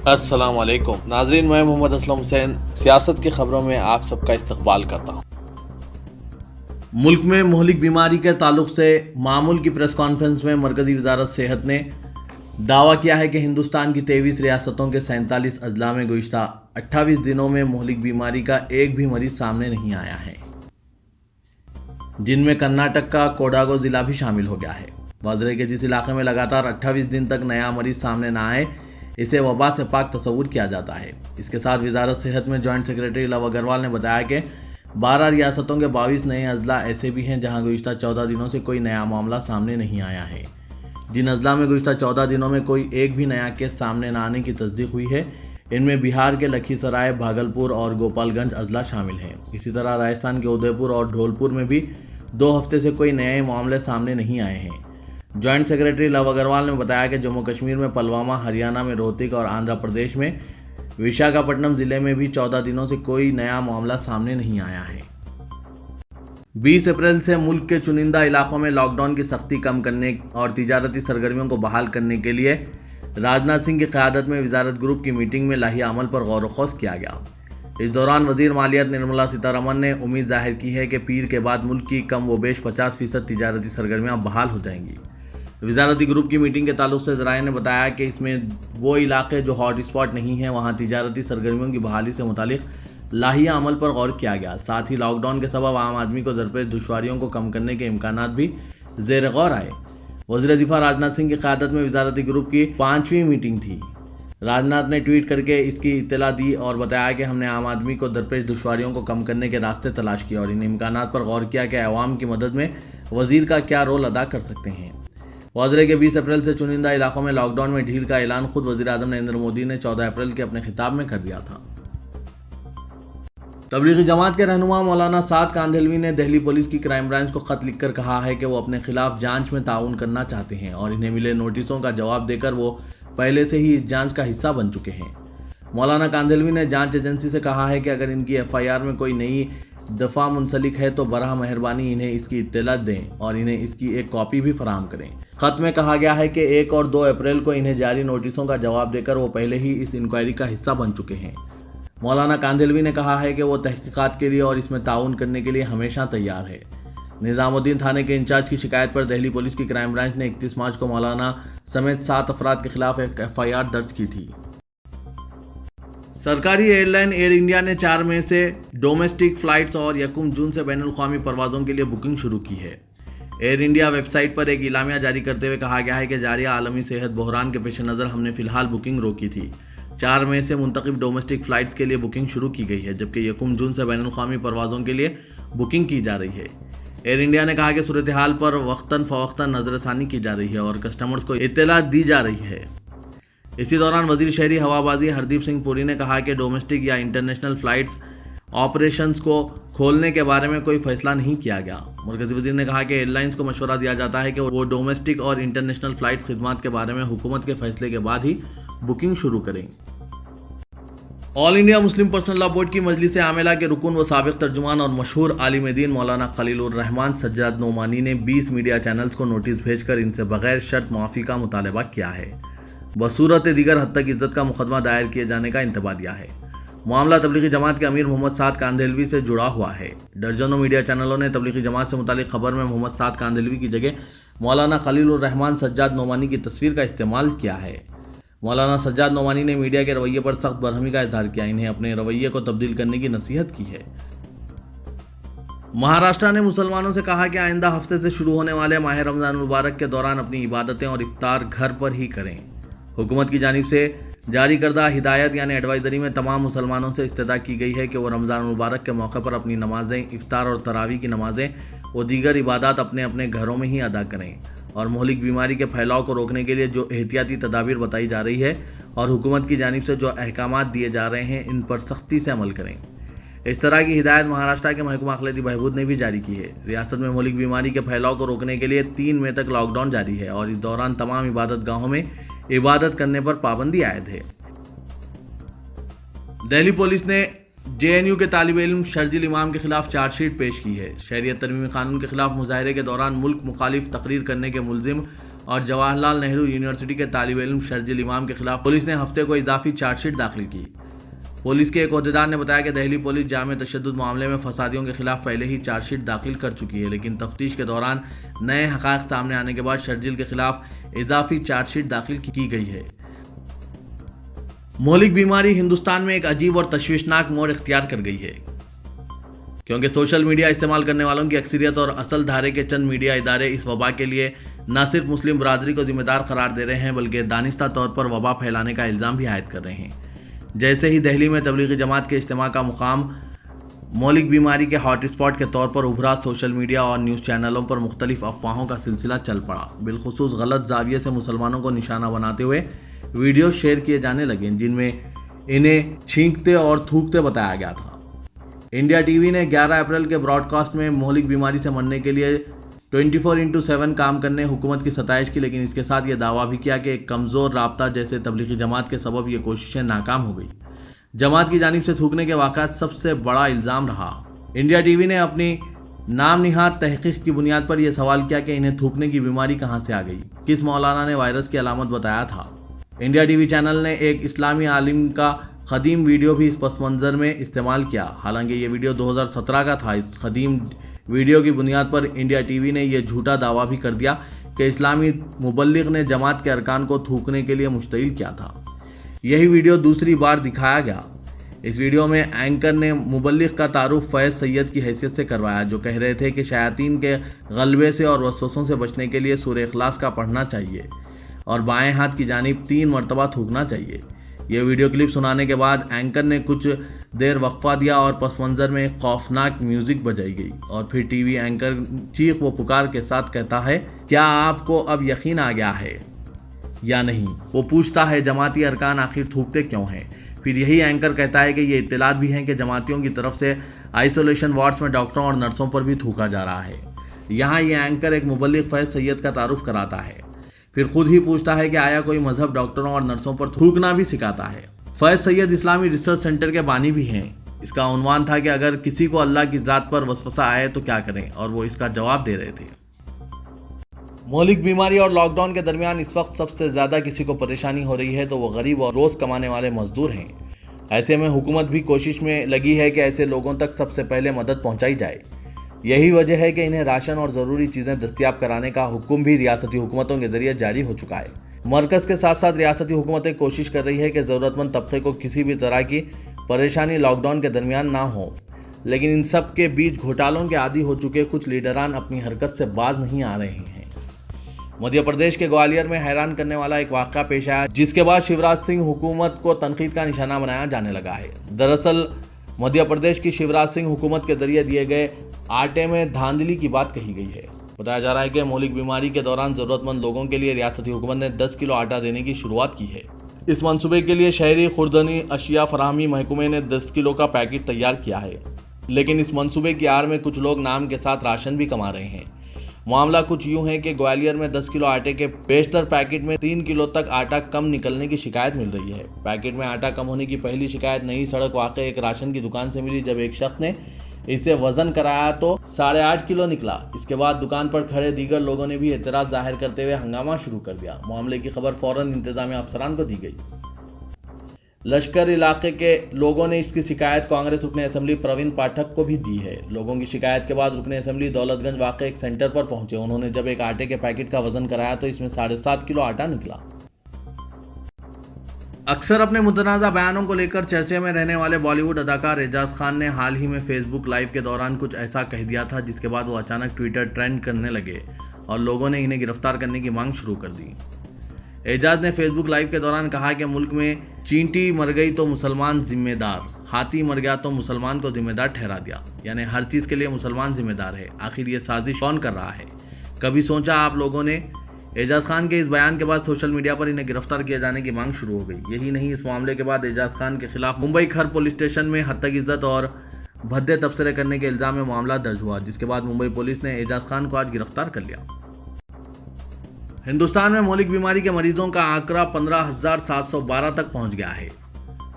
السلام علیکم ناظرین، میں محمد اسلم حسین سیاست کی خبروں میں آپ سب کا استقبال کرتا ہوں۔ ملک میں مہلک بیماری کے تعلق سے معمول کی پریس کانفرنس میں مرکزی وزارت صحت نے دعویٰ کیا ہے کہ ہندوستان کی 23 ریاستوں کے 47 اضلاع میں گزشتہ 28 دنوں میں مہلک بیماری کا ایک بھی مریض سامنے نہیں آیا ہے، جن میں کرناٹک کا کوڈاگو ضلع بھی شامل ہو گیا ہے۔ واضح ہے کہ جس علاقے میں لگاتار 28 دن تک نیا مریض سامنے نہ آئے، اسے وبا سے پاک تصور کیا جاتا ہے۔ اس کے ساتھ وزارت صحت میں جوائنٹ سیکرٹری لو اگروال نے بتایا کہ 12 ریاستوں کے 22 نئے اضلاع ایسے بھی ہیں جہاں گزشتہ 14 دنوں سے کوئی نیا معاملہ سامنے نہیں آیا ہے۔ جن اضلاع میں گزشتہ 14 دنوں میں کوئی ایک بھی نیا کیس سامنے نہ آنے کی تصدیق ہوئی ہے، ان میں بہار کے لکھی سرائے، بھاگلپور اور گوپال گنج اضلاع شامل ہیں۔ اسی طرح راجستھان کے ادے پور اور دھولپور میں بھی 2 ہفتے سے کوئی نئے معاملے سامنے نہیں آئے ہیں۔ جوائنٹ سیکرٹری لو اگروال نے بتایا کہ جموں کشمیر میں پلوامہ، ہریانہ میں روہتک اور آندھرا پردیش میں وشاکھاپٹنم ضلع میں بھی 14 دنوں سے کوئی نیا معاملہ سامنے نہیں آیا ہے۔ 20 اپریل سے ملک کے چنندہ علاقوں میں لاک ڈاؤن کی سختی کم کرنے اور تجارتی سرگرمیوں کو بحال کرنے کے لیے راجناتھ سنگھ کی قیادت میں وزارت گروپ کی میٹنگ میں لائحہ عمل پر غور و خوض کیا گیا۔ اس دوران وزیر مالیات نرملا سیتارمن نے امید ظاہر کی ہے کہ پیر کے بعد ملک کی کم و بیش 50% تجارتی سرگرمیاں بحال ہو جائیں گی۔ وزارتی گروپ کی میٹنگ کے تعلق سے ذرائع نے بتایا کہ اس میں وہ علاقے جو ہاٹ اسپاٹ نہیں ہیں وہاں تجارتی سرگرمیوں کی بحالی سے متعلق لائحہ عمل پر غور کیا گیا۔ ساتھ ہی لاک ڈاؤن کے سبب عام آدمی کو درپیش دشواریوں کو کم کرنے کے امکانات بھی زیر غور آئے۔ وزیر دفاع راجناتھ سنگھ کی قیادت میں وزارتی گروپ کی 5ویں میٹنگ تھی۔ راجناتھ نے ٹویٹ کر کے اس کی اطلاع دی اور بتایا کہ ہم نے عام آدمی کو درپیش دشواریوں کو کم کرنے کے راستے تلاش کیے اور ان امکانات پر غور کیا کہ عوام کی مدد میں وزیر کا کیا رول ادا کر سکتے ہیں۔ واضح ہے کہ 20 اپریل سے چنندہ علاقوں میں لاک ڈاؤن میں ڈھیل کا اعلان خود وزیر اعظم نریندر مودی نے 14 اپریل کے اپنے خطاب میں کر دیا تھا۔ تبلیغی جماعت کے رہنما مولانا سعد کاندھلوی نے دہلی پولیس کی کرائم برانچ کو خط لکھ کر کہا ہے کہ وہ اپنے خلاف جانچ میں تعاون کرنا چاہتے ہیں اور انہیں ملے نوٹسوں کا جواب دے کر وہ پہلے سے ہی اس جانچ کا حصہ بن چکے ہیں۔ مولانا کاندھلوی نے جانچ ایجنسی سے کہا ہے کہ اگر ان کی FIR میں کوئی نئی دفعہ منسلک ہے تو براہ مہربانی انہیں اس کی اطلاع دیں اور انہیں اس کی ایک کاپی بھی فراہم کریں۔ خط میں کہا گیا ہے کہ 1 اور 2 اپریل کو انہیں جاری نوٹسوں کا جواب دے کر وہ پہلے ہی اس انکوائری کا حصہ بن چکے ہیں۔ مولانا کاندھلوی نے کہا ہے کہ وہ تحقیقات کے لیے اور اس میں تعاون کرنے کے لیے ہمیشہ تیار ہے۔ نظام الدین تھانے کے انچارج کی شکایت پر دہلی پولیس کی کرائم برانچ نے 31 مارچ کو مولانا سمیت 7 افراد کے خلاف ایک FIR درج کی تھی۔ سرکاری ایئر لائن ایئر انڈیا نے 4 مئی سے ڈومیسٹک فلائٹس اور 1 جون سے بین الاقوامی پروازوں کے لیے بکنگ شروع کی ہے۔ ایئر انڈیا ویب سائٹ پر ایک اعلامیہ جاری کرتے ہوئے کہا گیا ہے کہ جاری عالمی صحت بحران کے پیش نظر ہم نے فی الحال بکنگ روکی تھی۔ 4 مئی سے منتخب ڈومیسٹک فلائٹس کے لیے بکنگ شروع کی گئی ہے، جبکہ 1 جون سے بین الاقوامی پروازوں کے لیے بکنگ کی جا رہی ہے۔ ایئر انڈیا نے کہا کہ صورتحال پر وقتاً فوقتاً نظر ثانی کی جا رہی ہے اور کسٹمرز کو اطلاع دی جا رہی ہے۔ اسی دوران وزیر شہری ہوابازی ہردیپ سنگھ پوری نے کہا کہ ڈومیسٹک یا انٹرنیشنل فلائٹس آپریشنز کو کھولنے کے بارے میں کوئی فیصلہ نہیں کیا گیا۔ مرکزی وزیر نے کہا کہ ایئر لائنز کو مشورہ دیا جاتا ہے کہ وہ ڈومیسٹک اور انٹرنیشنل فلائٹس خدمات کے بارے میں حکومت کے فیصلے کے بعد ہی بکنگ شروع کریں۔ آل انڈیا مسلم پرسنل لا بورڈ کی مجلس عاملہ کے رکن و سابق ترجمان اور مشہور عالم دین مولانا خلیل الرحمان سجاد نعمانی نے 20 میڈیا چینلز کو نوٹس بھیج کر ان سے بغیر شرط معافی کا مطالبہ کیا ہے، بصورت دیگر حد تک عزت کا مقدمہ دائر کیے جانے کا انتباہ دیا ہے۔ معاملہ تبلیغی جماعت کے امیر محمد سعد کاندھلوی سے جڑا ہوا ہے۔ درجنوں میڈیا چینلوں نے تبلیغی جماعت سے متعلق خبر میں محمد سعد کاندھلوی کی جگہ مولانا خلیل الرحمان سجاد نعمانی کی تصویر کا استعمال کیا ہے۔ مولانا سجاد نعمانی نے میڈیا کے رویے پر سخت برہمی کا اظہار کیا، انہیں اپنے رویے کو تبدیل کرنے کی نصیحت کی ہے۔ مہاراشٹر نے مسلمانوں سے کہا کہ آئندہ ہفتے سے شروع ہونے والے ماہ رمضان المبارک کے دوران اپنی عبادتیں اور افطار گھر پر ہی کریں۔ حکومت کی جانب سے جاری کردہ ہدایت یعنی ایڈوائزری میں تمام مسلمانوں سے استدعا کی گئی ہے کہ وہ رمضان المبارک کے موقع پر اپنی نمازیں، افطار اور تراویح کی نمازیں و دیگر عبادات اپنے اپنے گھروں میں ہی ادا کریں اور مہلک بیماری کے پھیلاؤ کو روکنے کے لیے جو احتیاطی تدابیر بتائی جا رہی ہے اور حکومت کی جانب سے جو احکامات دیے جا رہے ہیں ان پر سختی سے عمل کریں۔ اس طرح کی ہدایت مہاراشٹر کے محکمہ اقلیتی بہبود نے بھی جاری کی ہے۔ ریاست میں مہلک بیماری کے پھیلاؤ کو روکنے کے لیے 3 مئی تک لاک ڈاؤن جاری ہے اور اس دوران تمام عبادت گاہوں میں عبادت کرنے پر پابندی عائد ہے۔ دہلی پولیس نے JNU کے طالب علم شرجیل امام کے خلاف چارج شیٹ پیش کی ہے۔ شہریت ترمیمی قانون کے خلاف مظاہرے کے دوران ملک مخالف تقریر کرنے کے ملزم اور جواہر لال نہرو یونیورسٹی کے طالب علم شرجیل امام کے خلاف پولیس نے ہفتے کو اضافی چارج شیٹ داخل کی۔ پولیس کے ایک عہدیدار نے بتایا کہ دہلی پولیس جامع تشدد معاملے میں فسادیوں کے خلاف پہلے ہی چارج شیٹ داخل کر چکی ہے، لیکن تفتیش کے دوران نئے حقائق سامنے آنے کے بعد شرجیل کے خلاف اضافی چارج شیٹ داخل کی گئی ہے۔ مہلک بیماری ہندوستان میں ایک عجیب اور تشویشناک موڑ اختیار کر گئی ہے، کیونکہ سوشل میڈیا استعمال کرنے والوں کی اکثریت اور اصل دھارے کے چند میڈیا ادارے اس وبا کے لیے نہ صرف مسلم برادری کو ذمہ دار قرار دے رہے ہیں بلکہ دانستہ طور پر وبا پھیلانے کا الزام بھی عائد کر رہے ہیں۔ جیسے ہی دہلی میں تبلیغی جماعت کے اجتماع کا مقام مہلک بیماری کے ہاٹ اسپاٹ کے طور پر ابھرا، سوشل میڈیا اور نیوز چینلوں پر مختلف افواہوں کا سلسلہ چل پڑا، بالخصوص غلط زاویے سے مسلمانوں کو نشانہ بناتے ہوئے ویڈیو شیئر کیے جانے لگے جن میں انہیں چھینکتے اور تھوکتے بتایا گیا تھا۔ انڈیا ٹی وی نے 11 اپریل کے براڈ کاسٹ میں مہلک بیماری سے مرنے کے لیے 24/7 کام کرنے حکومت کی ستائش کی، لیکن اس کے ساتھ یہ دعویٰ بھی کیا کہ ایک کمزور رابطہ جیسے تبلیغی جماعت کے سبب یہ کوششیں ناکام ہو گئی۔ جماعت کی جانب سے تھوکنے کے واقعات سب سے بڑا الزام رہا۔ انڈیا ٹی وی نے اپنی نام نہاد تحقیق کی بنیاد پر یہ سوال کیا کہ انہیں تھوکنے کی بیماری کہاں سے آ گئی، کس مولانا نے وائرس کی علامت بتایا تھا۔ انڈیا ٹی وی چینل نے ایک اسلامی عالم کا قدیم ویڈیو بھی اس پس منظر میں استعمال کیا، حالانکہ یہ ویڈیو 2017 کا تھا۔ اس قدیم ویڈیو کی بنیاد پر انڈیا ٹی وی نے یہ جھوٹا دعویٰ بھی کر دیا کہ اسلامی مبلغ نے جماعت کے ارکان کو تھوکنے کے لیے مشتعل کیا تھا۔ یہی ویڈیو دوسری بار دکھایا گیا۔ اس ویڈیو میں اینکر نے مبلغ کا تعارف فیض سید کی حیثیت سے کروایا، جو کہہ رہے تھے کہ شیاطین کے غلبے سے اور وسوسوں سے بچنے کے لیے سورہ اخلاص کا پڑھنا چاہیے اور بائیں ہاتھ کی جانب 3 مرتبہ تھوکنا چاہیے۔ یہ ویڈیو کلپ سنانے کے بعد اینکر نے کچھ دیر وقفہ دیا اور پس منظر میں ایک خوفناک میوزک بجائی گئی، اور پھر ٹی وی اینکر چیخ و پکار کے ساتھ کہتا ہے، کیا آپ کو اب یقین آ گیا ہے یا نہیں؟ وہ پوچھتا ہے جماعتی ارکان آخر تھوکتے کیوں ہیں؟ پھر یہی اینکر کہتا ہے کہ یہ اطلاعات بھی ہیں کہ جماعتیوں کی طرف سے آئسولیشن وارڈز میں ڈاکٹروں اور نرسوں پر بھی تھوکا جا رہا ہے۔ یہاں یہ اینکر ایک مبلغ فیض سید کا تعارف کراتا ہے، پھر خود ہی پوچھتا ہے کہ آیا کوئی مذہب ڈاکٹروں اور نرسوں پر تھوکنا بھی سکھاتا ہے؟ فیض سید اسلامی ریسرچ سینٹر کے بانی بھی ہیں۔ اس کا عنوان تھا کہ اگر کسی کو اللہ کی ذات پر وسوسہ آئے تو کیا کریں، اور وہ اس کا جواب دے رہے تھے۔ مہلک بیماری اور لاک ڈاؤن کے درمیان اس وقت سب سے زیادہ کسی کو پریشانی ہو رہی ہے تو وہ غریب اور روز کمانے والے مزدور ہیں۔ ایسے میں حکومت بھی کوشش میں لگی ہے کہ ایسے لوگوں تک سب سے پہلے مدد پہنچائی جائے۔ یہی وجہ ہے کہ انہیں راشن اور ضروری چیزیں دستیاب کرانے کا حکم بھی ریاستی حکومتوں کے ذریعے جاری ہو چکا ہے۔ مرکز کے ساتھ ساتھ ریاستی حکومتیں کوشش کر رہی ہے کہ ضرورت مند طبقے کو کسی بھی طرح کی پریشانی لاک ڈاؤن کے درمیان نہ ہو، لیکن ان سب کے بیچ گھوٹالوں کے عادی ہو چکے کچھ لیڈران اپنی حرکت سے باز نہیں آ رہے ہیں۔ مدھیہ پردیش کے گوالیر میں حیران کرنے والا ایک واقعہ پیش آیا، جس کے بعد شیوراج سنگھ حکومت کو تنقید کا نشانہ بنایا جانے لگا ہے۔ دراصل مدھیہ پردیش کی شیوراج سنگھ حکومت کے ذریعے دیے گئے آٹے میں دھاندلی کی بات کہی گئی ہے۔ بتایا جا رہا ہے کہ مہلک بیماری کے دوران ضرورت مند لوگوں کے لیے ریاستی حکومت نے 10 کلو آٹا دینے کی شروعات کی ہے۔ اس منصوبے کے لیے شہری خوردنی اشیاء فراہمی محکمے نے 10 کلو کا پیکٹ تیار کیا ہے، لیکن اس منصوبے کی آڑ میں کچھ لوگ نام کے ساتھ راشن بھی کما رہے ہیں۔ معاملہ کچھ یوں ہے کہ گوالیر میں 10 کلو آٹے کے بیشتر پیکٹ میں 3 کلو تک آٹا کم نکلنے کی شکایت مل رہی ہے۔ پیکٹ میں آٹا کم ہونے کی پہلی شکایت نئی سڑک واقع ایک راشن کی دکان سے ملی، جب ایک شخص نے اسے وزن کرایا تو 8.5 کلو نکلا۔ اس کے بعد دکان پر کھڑے دیگر لوگوں نے بھی اعتراض ظاہر کرتے ہوئے ہنگامہ شروع کر دیا۔ معاملے کی خبر فوراً انتظامیہ افسران کو دی گئی۔ لشکر علاقے کے لوگوں نے اس کی شکایت کانگریس رکن اسمبلی پروین پاٹھک کو بھی دی ہے۔ لوگوں کی شکایت کے بعد رکن اسمبلی دولت گنج واقع ایک سینٹر پر پہنچے۔ انہوں نے جب ایک آٹے کے پیکٹ کا وزن کرایا تو اس میں 7.5 کلو آٹا نکلا۔ اکثر اپنے متنازع بیانوں کو لے کر چرچے میں رہنے والے بالی ووڈ اداکار اعجاز خان نے حال ہی میں فیس بک لائیو کے دوران کچھ ایسا کہہ دیا تھا، جس کے بعد وہ اچانک ٹویٹر ٹرینڈ کرنے لگے اور لوگوں نے انہیں گرفتار کرنے کی مانگ شروع کر دی۔ اعجاز نے فیس بک لائیو کے دوران کہا کہ ملک میں چینٹی مر گئی تو مسلمان ذمہ دار، ہاتھی مر گیا تو مسلمان کو ذمہ دار ٹھہرا دیا، یعنی ہر چیز کے لیے مسلمان ذمہ دار ہے۔ آخر یہ سازش کون کر رہا ہے؟ کبھی سوچا آپ لوگوں نے؟ اعجاز خان کے اس بیان کے بعد سوشل میڈیا پر انہیں گرفتار کیے جانے کی مانگ شروع ہو گئی۔ یہی نہیں، اس معاملے کے بعد اعجاز خان کے خلاف ممبئی کھر پولیس اسٹیشن میں ہتک عزت اور بھدے تبصرے کرنے کے الزام میں معاملہ درج ہوا، جس کے بعد ممبئی پولیس نے اعجاز خان کو آج گرفتار کر لیا۔ ہندوستان میں مہلک بیماری کے مریضوں کا آنکڑا 15,712 تک پہنچ گیا ہے۔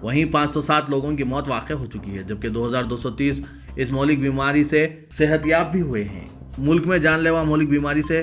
وہیں 507 لوگوں کی موت واقع ہو چکی ہے، جبکہ 2,230 اس مہلک بیماری سے صحت یاب بھی ہوئے ہیں۔ ملک میں جان لیوا مہلک بیماری سے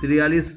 43